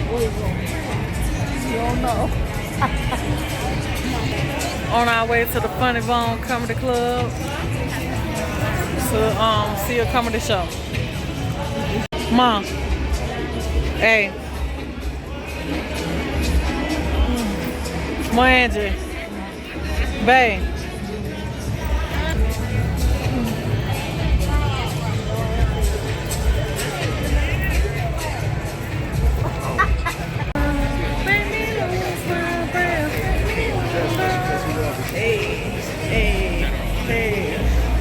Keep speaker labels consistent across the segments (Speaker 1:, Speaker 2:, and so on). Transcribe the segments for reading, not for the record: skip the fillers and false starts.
Speaker 1: You don't know. On our way to the Funny Bone Comedy Club to see a comedy show. Mom. Hey. Angie. Babe.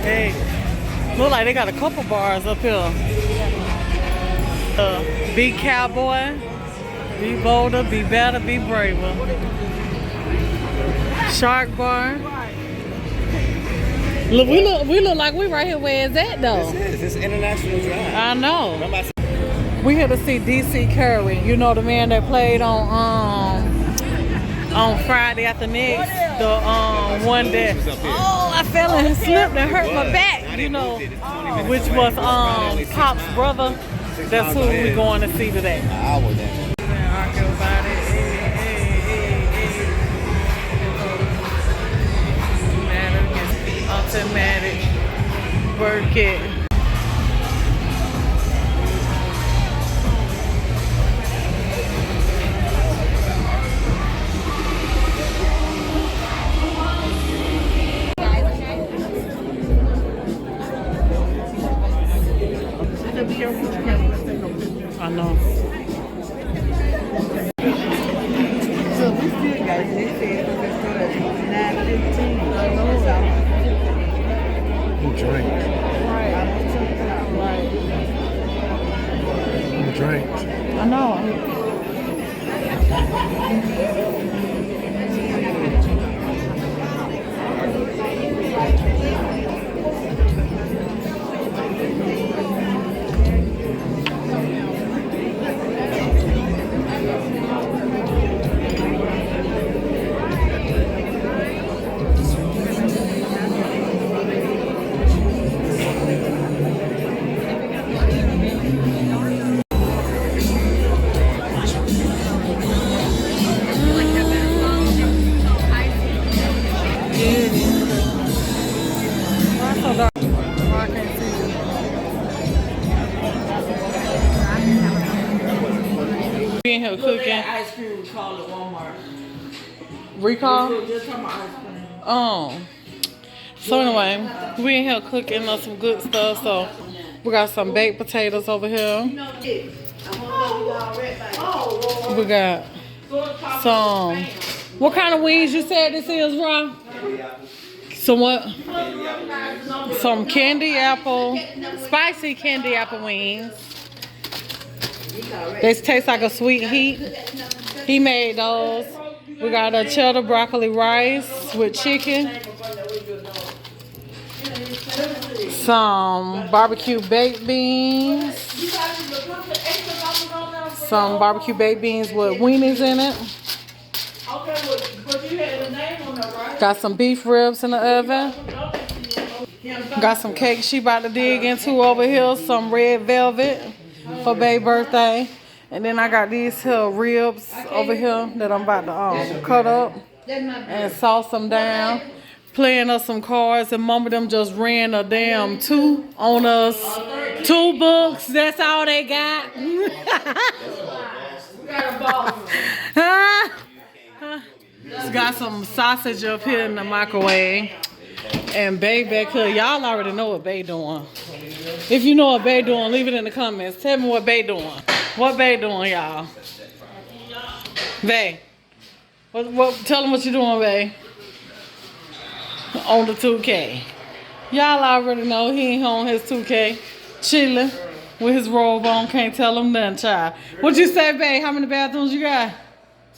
Speaker 1: Hey. Look like they got a couple bars up here. Be cowboy, be bolder, be better, be braver. Shark bar. Look, we look like we right here. Where is that though?
Speaker 2: This is International Drive.
Speaker 1: I know. We here to see DC Curry. You know the man that played on Friday After Next. The one that I fell and slipped and hurt my back. You know, which was Pop's brother. That's who we going to see today. Automatic bird kit. I know.
Speaker 3: So we still got it. They said we're still at 9:15. I know.
Speaker 2: Who drank?
Speaker 1: Right. Right.
Speaker 2: Who drank?
Speaker 1: I know. We in here cooking.
Speaker 3: Ice cream, we call it Walmart.
Speaker 1: Recall?
Speaker 3: Just talking about ice cream.
Speaker 1: So anyway, we in here cooking up some good stuff. So we got some baked potatoes over here. We got some. What kind of wings you said this is, Ron? Some what? Some candy apple, spicy candy apple wings. They taste like a sweet heat. He made those. We got a cheddar broccoli rice with chicken. Some barbecue baked beans. Some barbecue baked beans with weenies in it. Got some beef ribs in the oven. Got some cake she about to dig into over here. Some red velvet for Bae's birthday. And then I got these here ribs over here that I'm about to cut up and sauce them down. Playing us some cards, and mama them just ran a damn 2 on us. 2 books, that's all they got. Got some sausage up here in the microwave. And Bae back here, y'all already know what Bae doing. If you know what Bae doing, leave it in the comments. Tell me what Bae doing. What Bae doing, y'all? Bae. Tell them what you doing, Bae. On the 2K. Y'all already know he ain't on his 2K. Chilling with his robe on. Can't tell him nothing, child. What you say, Bae? How many bathrooms you got?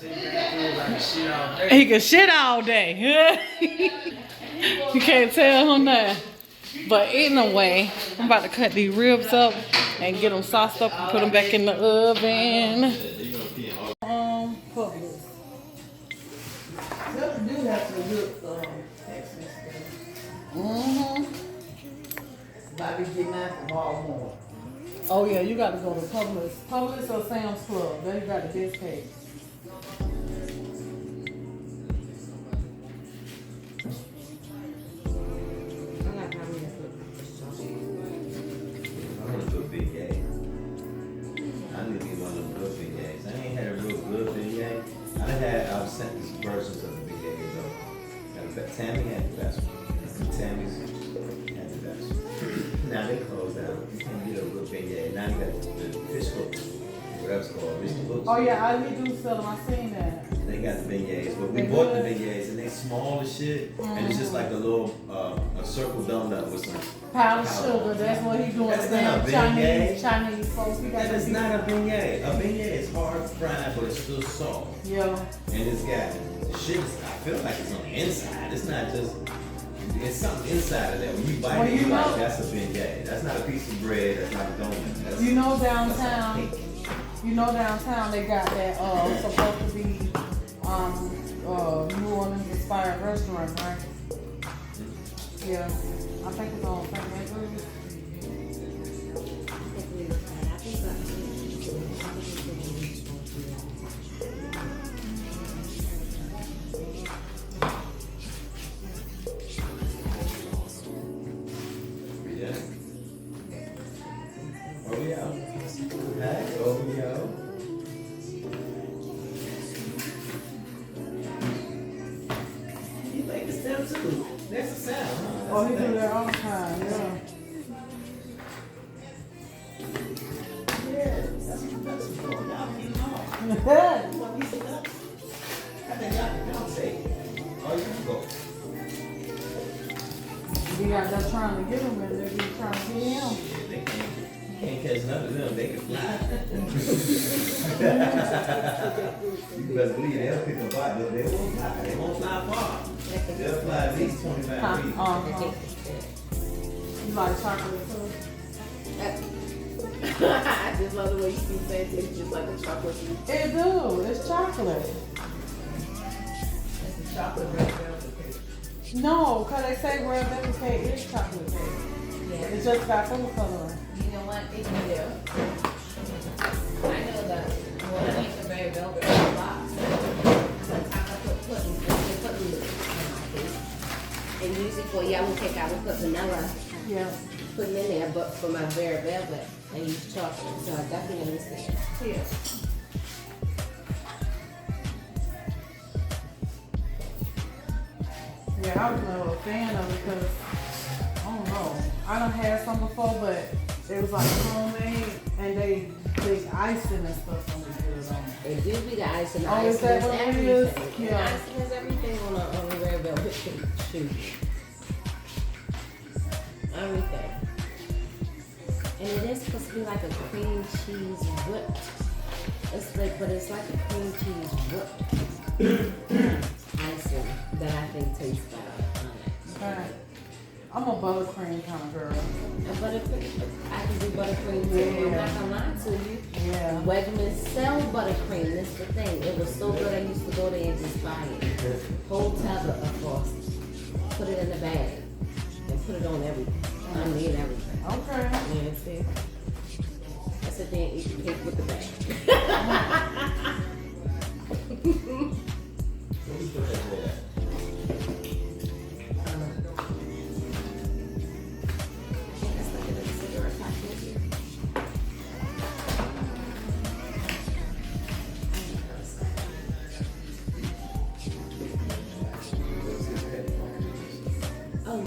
Speaker 1: He can shit all day. You can't tell him that. But anyway, I'm about to cut these ribs up and get them sauced up and put them back in the oven. Publix.
Speaker 3: Do have some good Texas stuff. Bobby getting out from Baltimore.
Speaker 1: Oh yeah, you got to go to Publix. Publix or Sam's Club. They got the best cake.
Speaker 2: I want to do a big yay. I need to get one of them good big yays. I ain't had a real good big yay. I've sent these versions of the big yays though. Got a Tammy had the best one. Tammy's had the best one. Now they closed down. You can't get a real big yay. Now you got the fish hooks, whatever it's called, fish hooks.
Speaker 1: Oh yeah, I do sell them. I seen that.
Speaker 2: They got the beignets, but we bought the beignets and they small as shit, and it's just like a little a circle donut with some
Speaker 1: powdered sugar. That's what he doing.
Speaker 2: That's not a beignet.
Speaker 1: Chinese folks.
Speaker 2: That is not a beignet. A beignet is hard fried, but it's still soft.
Speaker 1: Yeah.
Speaker 2: And it's got the shit. I feel like it's on the inside. It's not just. It's something inside of that. When you bite it, you're like, that's a beignet. That's not a piece of bread. That's not a donut. That's,
Speaker 1: you know downtown. You know downtown they got that supposed to be New Orleans inspired restaurant, right? Yeah. I think it's on St. Andrews.
Speaker 2: Yeah. Oh yeah. Hey, oh yeah. You make the sound too. That's the sound, huh?
Speaker 1: Oh, he do that all the time, yeah.
Speaker 2: Yeah, that's what y'all keep on. You want these nuts? I think y'all can say. Oh, you can go.
Speaker 1: He out there trying to get him and they be trying to get him.
Speaker 2: They can't catch none of them. They can fly. You better believe they'll pick them up, but they won't fly. They won't fly far. They'll fly at least 25 feet.
Speaker 1: You like chocolate too?
Speaker 4: I just love the way you keep saying it's just like a chocolate.
Speaker 1: It do. It's chocolate.
Speaker 4: It's a chocolate red velvet cake.
Speaker 1: No, because they say red velvet cake is chocolate cake.
Speaker 4: Yeah.
Speaker 1: It's just got food coloring.
Speaker 4: You know what? It can do. I know that when I make the red velvet in the box, sometimes I put pudding in my cake. And usually for yellow cake, I would put vanilla
Speaker 1: Yeah.
Speaker 4: pudding in there, but for my red velvet, I use chocolate. So I definitely understand.
Speaker 1: Yeah. Yeah, I was never a fan of it because, I don't know. I done had some before, but it was like homemade and they icing and stuff on the good on it.
Speaker 4: It do be the icing. The
Speaker 1: Oh, is
Speaker 4: icing
Speaker 1: that
Speaker 4: is
Speaker 1: what it
Speaker 4: everything.
Speaker 1: is?
Speaker 4: The
Speaker 1: Yeah.
Speaker 4: icing is everything on a red velvet cake. Shoot. Everything. And it is supposed to be like a cream cheese whipped. It's like, but it's like a cream cheese whipped icing that I think tastes better on it.
Speaker 1: Right. I'm a buttercream kind of girl.
Speaker 4: And buttercream, I can do buttercream too.
Speaker 1: Yeah.
Speaker 4: I'm not gonna lie to you.
Speaker 1: Yeah.
Speaker 4: Wegmans sell buttercream. That's the thing. It was so good. I used to go there and just buy it. Whole tether of Frosty. Put it in the bag and put it on everything. I need everything.
Speaker 1: Okay.
Speaker 4: Yeah, see? I sit there and eat the cake with the bag.
Speaker 2: What you put that for that?
Speaker 4: It's like a little cigarette package. Oh,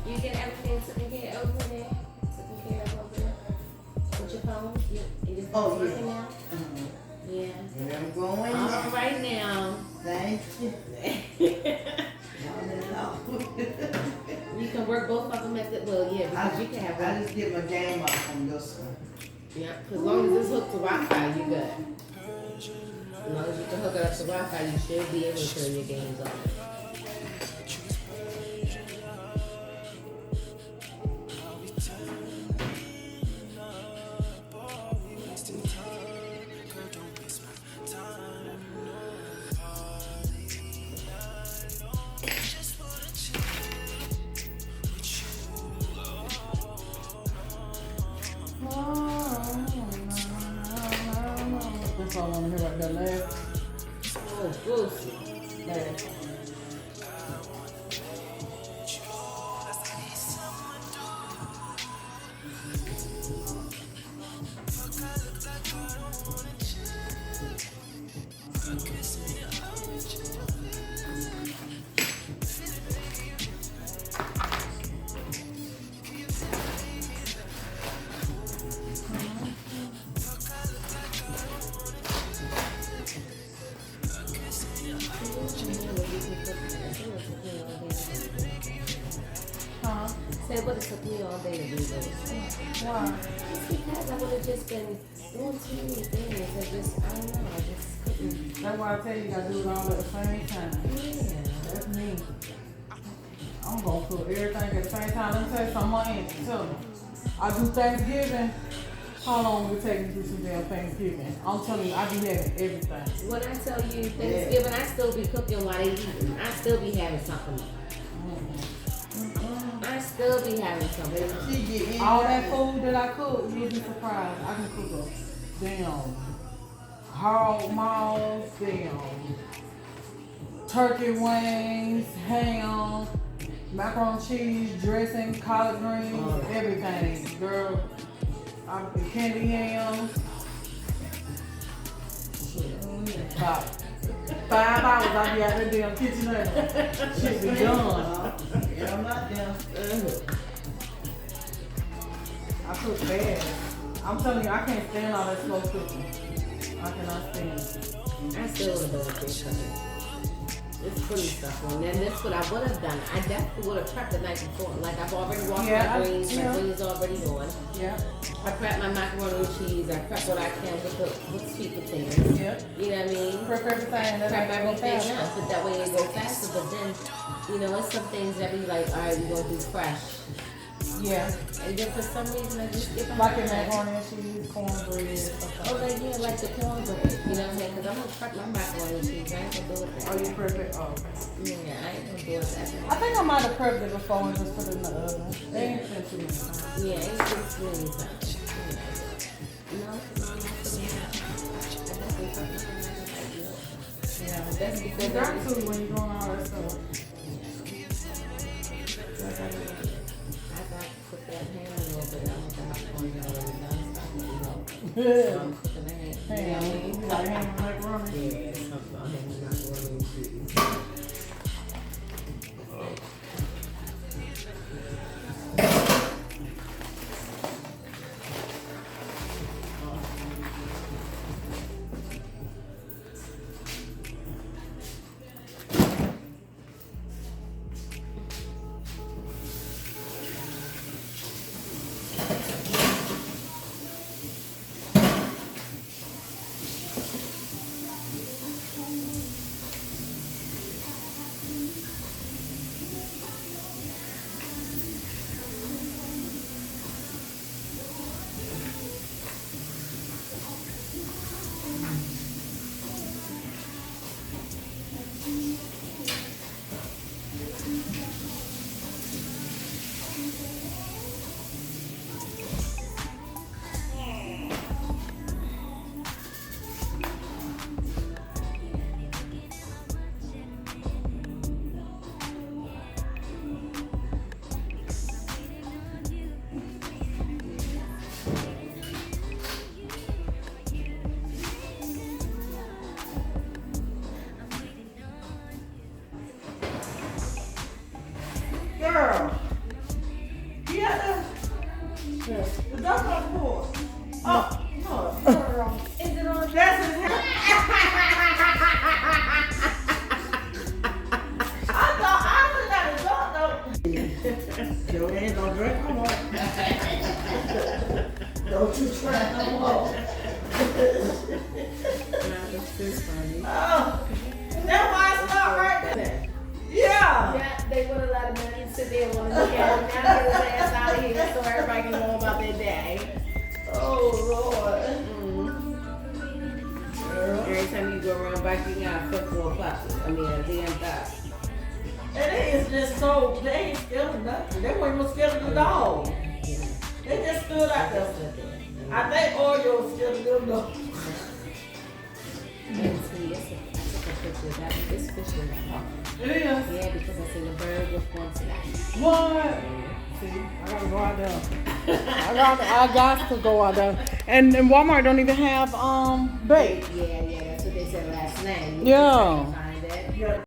Speaker 4: you get everything taken care of over there? Taken care of over there? With your phone? It is working now? Yeah.
Speaker 3: Here I'm going.
Speaker 4: All right now.
Speaker 3: Thank you.
Speaker 4: You can work both of them at the, well, yeah, because you can have
Speaker 3: I
Speaker 4: one.
Speaker 3: just get my game up on this one.
Speaker 4: Yeah, because as long as it's hooked to Wi-Fi, you good. As long as you can hook it up to Wi-Fi, you should be able to turn your games on.
Speaker 1: There. Huh?
Speaker 4: Said, but it took me all day to do this.
Speaker 1: Why?
Speaker 4: Just because I would have just been doing too many things. I just, I don't know, I just couldn't.
Speaker 1: That's why I tell you, you gotta do it all at the same time.
Speaker 4: Yeah.
Speaker 1: That's me. I'm gonna cook everything at the same time. Let me tell you something, my auntie tell me. I do Thanksgiving. How long will it take me to do some damn Thanksgiving? I'm telling you, I be having everything.
Speaker 4: When I tell you Thanksgiving, I still be cooking while they eating. I still be having something. I still be having something.
Speaker 1: All that food that I cook, you'll be surprised. I can cook a damn hog maws, damn turkey wings, ham, macaroni and cheese, dressing, collard greens, everything. Girl, I candy yams. About 5 hours I'll be out there damn kitchen there. Shit be done.
Speaker 3: Yeah, I'm not down.
Speaker 1: I cook bad. I'm telling you, I can't stand all that slow cooking. I cannot stand it.
Speaker 4: I still would have done big cooking. It's pretty stuff. And then that's what I would have done. I definitely would have prepped the night before. Like I've already washed my greens. My greens already on.
Speaker 1: Yeah.
Speaker 4: I prep my macaroni and cheese. I prep what I can with sweet potatoes.
Speaker 1: Yep.
Speaker 4: You know what I mean?
Speaker 1: Prep everything.
Speaker 4: Prep everything else, but that way it go faster. But then, you know, it's some things that be like, all right, we're gonna do fresh.
Speaker 1: Yeah.
Speaker 4: And then for some reason I just skip
Speaker 1: Like in macaroni and cheese, cornbread, stuff like
Speaker 4: oh, like yeah, like the cornbread. You know what I'm saying? Because I'm gonna prep my macaroni and cheese. I ain't gonna do it that.
Speaker 1: Oh, you prep it? Oh, okay.
Speaker 4: Yeah, I ain't gonna do it that.
Speaker 1: I think I might have prepped it before and just put it in the oven. They ain't been too many times.
Speaker 4: Yeah, it's just really times. No,
Speaker 1: Yeah.
Speaker 4: that's
Speaker 1: You
Speaker 4: because
Speaker 1: got to when you're doing all that stuff.
Speaker 4: I got to put that ham a little bit. I'm gonna have to already done.
Speaker 1: Yeah.
Speaker 4: I'm cooking the ham.
Speaker 1: Ham. You like ham and macaroni?
Speaker 4: Yeah, something about ham and macaroni and cheese.
Speaker 3: Girl. Yeah, the duck on the board. Oh, no, girl.
Speaker 4: Is it on?
Speaker 3: That's his hand. I thought I was got a duck though. Your hands don't drink no more. Don't you try no more. Oh, that's why I stopped right there. Yeah.
Speaker 4: Yeah, they would have let him in and sit there and want to look at him. Now get his ass out of here so everybody can go about their day.
Speaker 3: Oh, Lord. Girl.
Speaker 4: Every time you go around back, you got 4 puppies. I mean, a damn dog.
Speaker 3: And they is just so, they ain't scared of nothing. They weren't even scared of the dog. They just stood out there. I think Oreo was scared of them though.
Speaker 4: And see, it's a picture. This fish was tough.
Speaker 1: It is.
Speaker 4: Yeah, because I seen the bird with one today.
Speaker 1: What? See, I gotta go out there. I got to go out there. And Walmart don't even have bait.
Speaker 4: Yeah, that's what they said last night.
Speaker 1: Yeah.
Speaker 4: Find that.